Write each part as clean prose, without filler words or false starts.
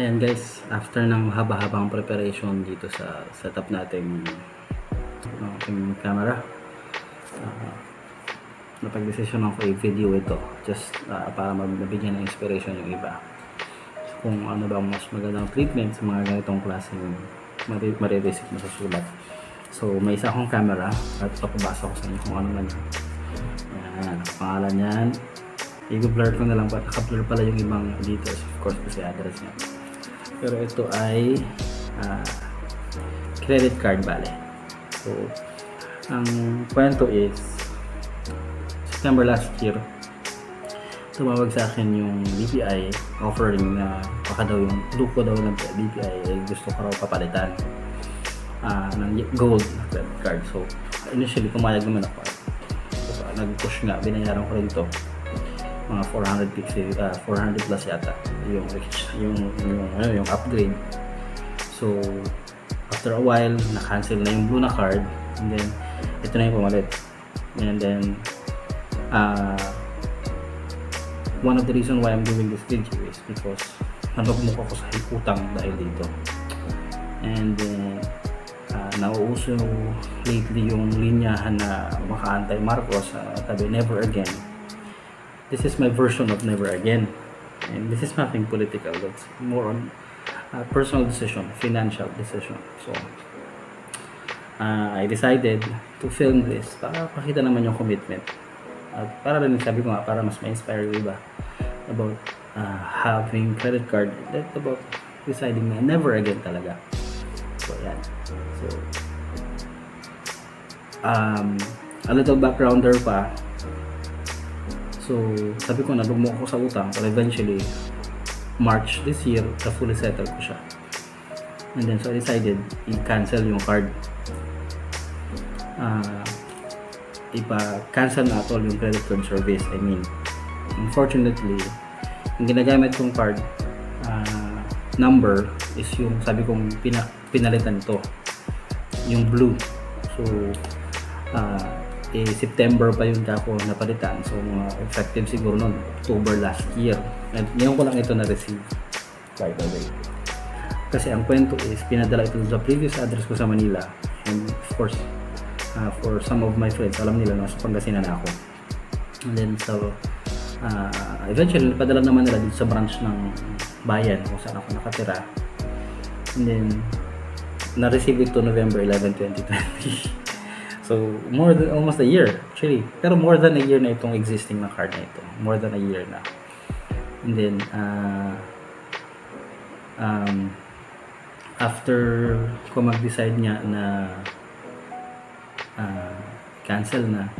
Ayan guys, after ng haba-habang preparation dito sa setup nating ating camera, napag-decision ako i-video ito just para magbigyan ng inspiration yung iba kung ano ba ang mas magandang treatment sa mga ganitong klaseng marireceive na sa sulat. So may isa akong camera at papabasa ko sa inyo kung ano man yan. Ayan, pangalan yan. I-blur ko na lang, but naka-blur pala yung ibang details, of course, kasi address niya. Pero ito ay credit card, bale. So ang kwento is September last year, tumawag sa akin yung BPI offering na baka daw yung luko daw ng BPI ay gusto ko raw papalitan ng gold credit card. So initially pumayag naman ako. So, nag-push nga, binayaran ko rin ito mga 400 plus yata yung upgrade. So after a while na-cancel na yung Blue na card, and then ito na yung pumalit. And then one of the reason why I'm doing this video is because nabagmuk ako sa utang dahil dito. And then nauuso lately yung linyahan na maka-anti Marcos, sabi never again. This is my version of never again, and this is nothing political. That's more on personal decision, financial decision. So I decided to film this para pakita naman yung commitment, at para rin sabi ko nga, para mas ma-inspire yung iba about having credit card, that about deciding na never again talaga. So yan. So a little backgrounder pa. So sabi ko, nalugmok ako sa utang, but eventually March this year fully settled ko siya. And then so I decided i-cancel yung card, ipa-cancel na all yung credit card service. I mean, unfortunately yung ginagamit kong card number is yung sabi kong pinalitan to, yung blue. So September pa yun ako napalitan. So effective siguro noon October last year, and ngayon ko lang ito na-receive, by the way. Kasi ang kwento is pinadala ito sa previous address ko sa Manila, and of course for some of my friends, alam nila na sa Pangasinan ako. And then so eventually padala naman nila dito sa branch ng bayan kung saan ako nakatira. And then na-receive ito November 11, 2020. So more than almost a year actually, pero more than a year na itong existing na card na ito, more than a year na. And then after ko mag-decide niya na cancel na,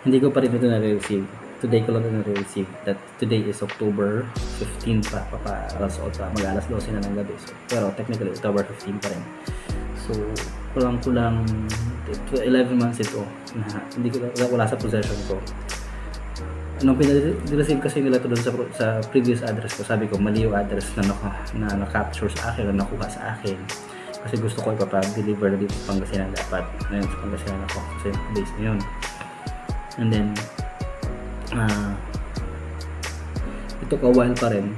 hindi ko pa rin ito na-receive. Today ko lang ito na-receive. That today is October 15 pa alas 8, mag-alas 12 na ng gabi. So, pero technically October 15 pa rin. So kulang 11 months ito na hindi ko wala sa possession ko. Nung pinag-receive kasi nila ito doon sa previous address ko, sabi ko mali yung address na na-capture sa akin o nakuha sa akin, kasi gusto ko ipapa-deliver na dito sa Pangasinan dapat. Ngayon sa Pangasinan ako kasi base na yun. And then ito ka while pa rin,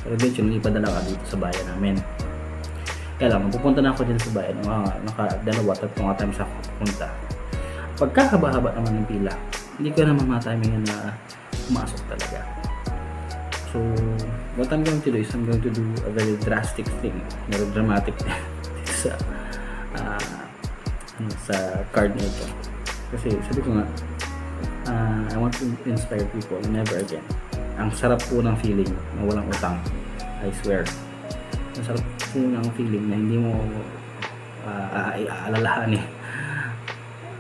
pero eventually ipadala ka dito sa bayan namin. Kaya lang, pupunta na ako din sa bayan, naka-dalawa, tatlong times ako pupunta. Pagkakaba-haba naman ng pila, hindi ko naman matimingan na pumasok talaga. So what I'm going to do is I'm going to do a very drastic thing, very dramatic sa card na ito. Kasi sabi ko nga, I want to inspire people never again. Ang sarap po ng feeling na walang utang, I swear. Ang sarap po ng feeling na hindi mo aalalahanin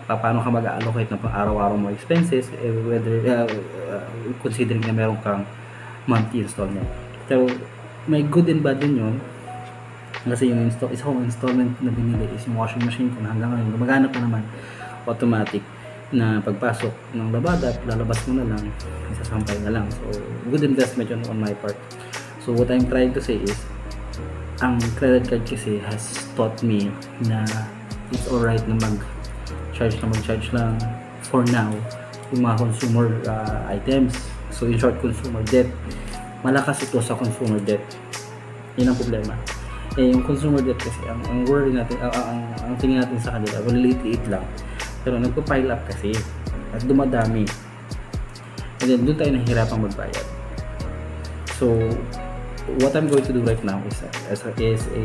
paano ka mag-allocate ng pang-araw-araw mo expenses, whether considering na meron kang monthly installment. So may good and bad din yun, kasi yung isang installment na binili is yung washing machine ko na hanggang ngayon gumagana pa naman automatic, na pagpasok ng labada lalabas mo na lang, isasampay na lang. So good investment yun on my part. So what I'm trying to say is, ang credit card kasi has taught me na it's alright na mag-charge lang for now yung mga consumer items. So in short, consumer debt, malakas ito sa consumer debt. Yun ang problema. Yung consumer debt kasi, ang worry natin, ang tingin natin sa kanila, liit-liit lang. Pero nagpo-pile up kasi at dumadami. And then doon tayo nahihirapang magbayad. So, what I'm going to do right now is a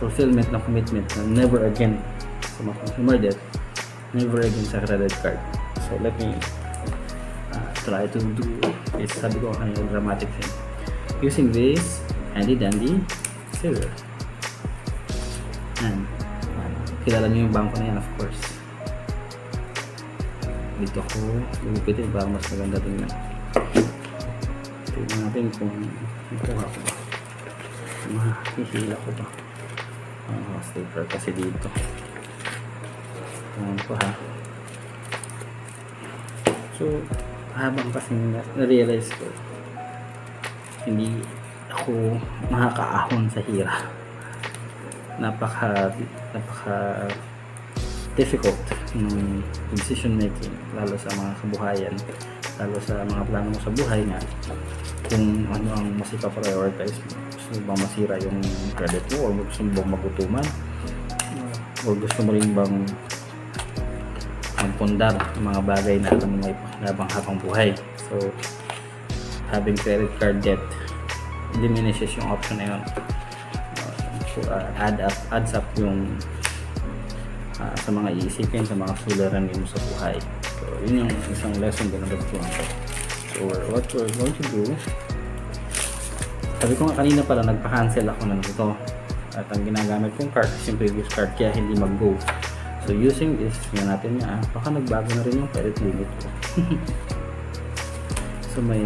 fulfillment ng commitment na never again sa mga consumer debt, never again sa credit card. So, let me try to do this, sabi ko kanina, dramatic thing. Using this handy dandy scissor. And kilala niyo yung bangko na yan, of course. Dito ako lumipitin para mas maganda tingnan. Tingnan natin kung makuha ko ba, mahihila ko ba. Stapler kasi dito. Tingnan ko ha. So habang kasi na-realize ko, hindi ako makakaahon sa hira. Napaka difficult ng decision making, lalo sa mga kabuhayan, lalo sa mga plano mo sa buhay nga, kung ano ang mas ipa-prioritize mo. Gusto mo bang masira yung credit mo, o gusto mo bang magutuman, o gusto mo rin bang magpundar ng mga bagay na alam mo may pakinabang habang buhay. So having credit card debt diminishes yung option na yun. Adds up yung sa mga iisipin, sa mga suliranin mo sa buhay. So yun yung isang lesson din na natutunan ko. So what we're going to do, sabi ko nga kanina pala, nagpa-cancel ako na nito at ang ginagamit kong card is yung previous card, kaya hindi mag-go. So using this, tingnan natin niya, baka nagbago na rin yung credit limit ko. So may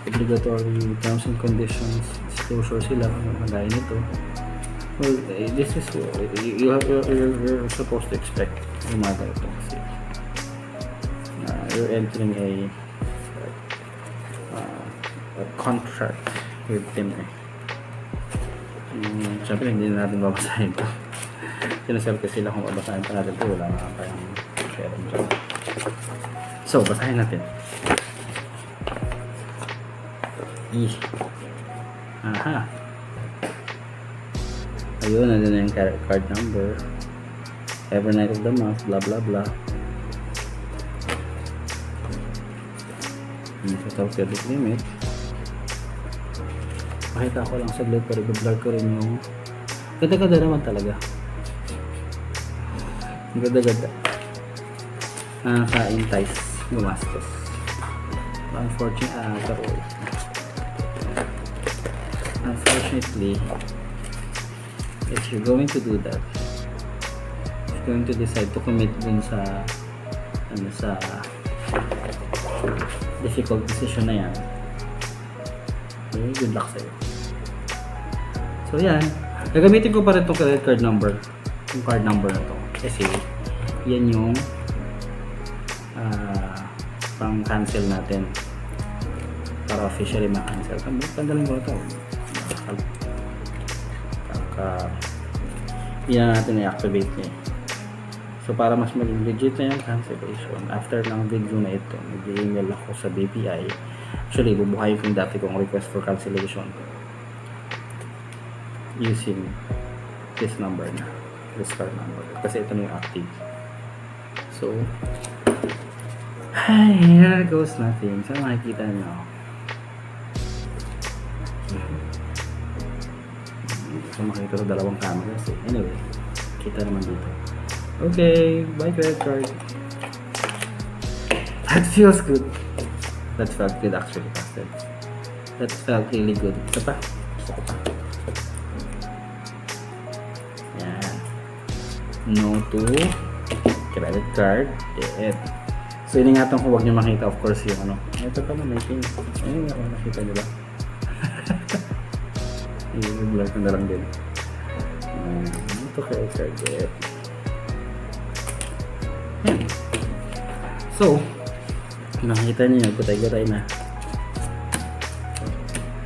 obligatory terms and conditions, disclosure sila kung magagaya nito. Well, this is you're supposed to expect yung mga ito kasi you're entering a contract with them siyempre hindi na natin babasahin ito. Sinasabi kasi sila kung babasahin pa natin ito, wala nga kayang share dyan. So basahin natin. Aha, ayun, nandun na yung card number, every night of the month, blah blah blah. Total credit limit. Pakita ko lang saglit pero i-blur ko rin yung ganda-ganda naman talaga. Ganda-ganda. Nakaka-entice gumastos. Unfortunately, if you're going to do that, if you're going to decide to commit dun sa difficult decision na yan, okay, good luck sa'yo. So yan, gagamitin ko pa rin itong credit card number, yung card number na to, kasi yan yung pang cancel natin para officially ma-cancel. Tandalin ko ito, hindi na natin i-activate niya. So para mas maging legit na yung cancellation, after ng video na ito, mag-email ako sa BPI. Actually, bubuhayin ko yung dati kong request for cancellation using this number na, this card number, kasi ito na yung active. So here goes nothing. So makikita nyo, so makikita sa dalawang camera. So anyway, kita naman dito. Okay, bye credit card. That feels good. That felt good actually. That felt really good. Ito pa. Gusto ko pa. Yan. No to credit card debt. So iningatan ko, huwag nyo makita of course yung ano. Ito pa na may pin. Ayun nga, nakita nyo ba? I-blur ko na lang din. Ito credit card debt. Yan. So, nakita niyo, gutay-gutay na.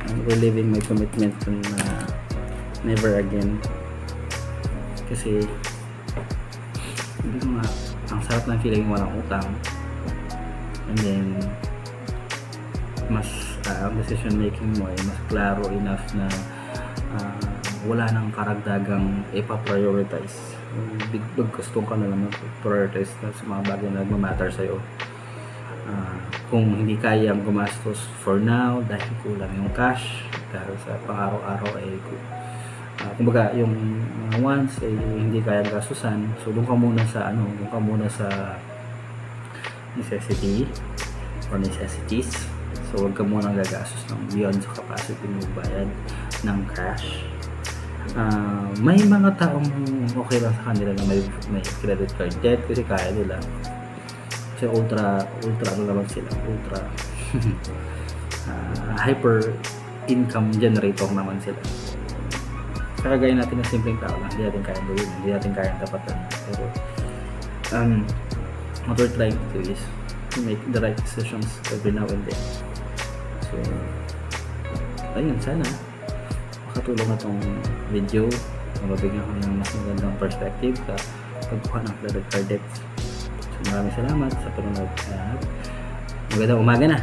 I'm reliving my commitment na never again. Kasi, hindi ko nga, ang sarap ng feeling walang utang. And then, mas, ang decision making mo ay mas klaro enough na wala nang karagdagang ipa-prioritize. Big gusto ka na lang mag-prioritize na sa mga bagay na nagmamatter sa'yo. Kung hindi kayang gumastos for now dahil kulang yung cash, dahil sa pang-araw-araw ay kumbaga yung mga wants ay hindi kayang gastusan, so doon ka muna sa necessity or necessities. So huwag ka muna gagastos ng beyond sa capacity mo bayad ng cash. May mga taong okay lang sa kanila na may credit card debt kasi kaya nila, kasi ultra ano naman sila, ultra hyper income generator naman sila. Kagaya natin na simpleng tao lang, hindi natin kaya gawin, hindi natin kaya tapatan. Pero what we're trying to do is to make the right decisions every now and then. So ayun, sana makatulong na tong video na mabigyan ko ng mas magandang perspective sa pagkuha ng credit card debt. So maraming salamat sa panonood at magandang umaga na.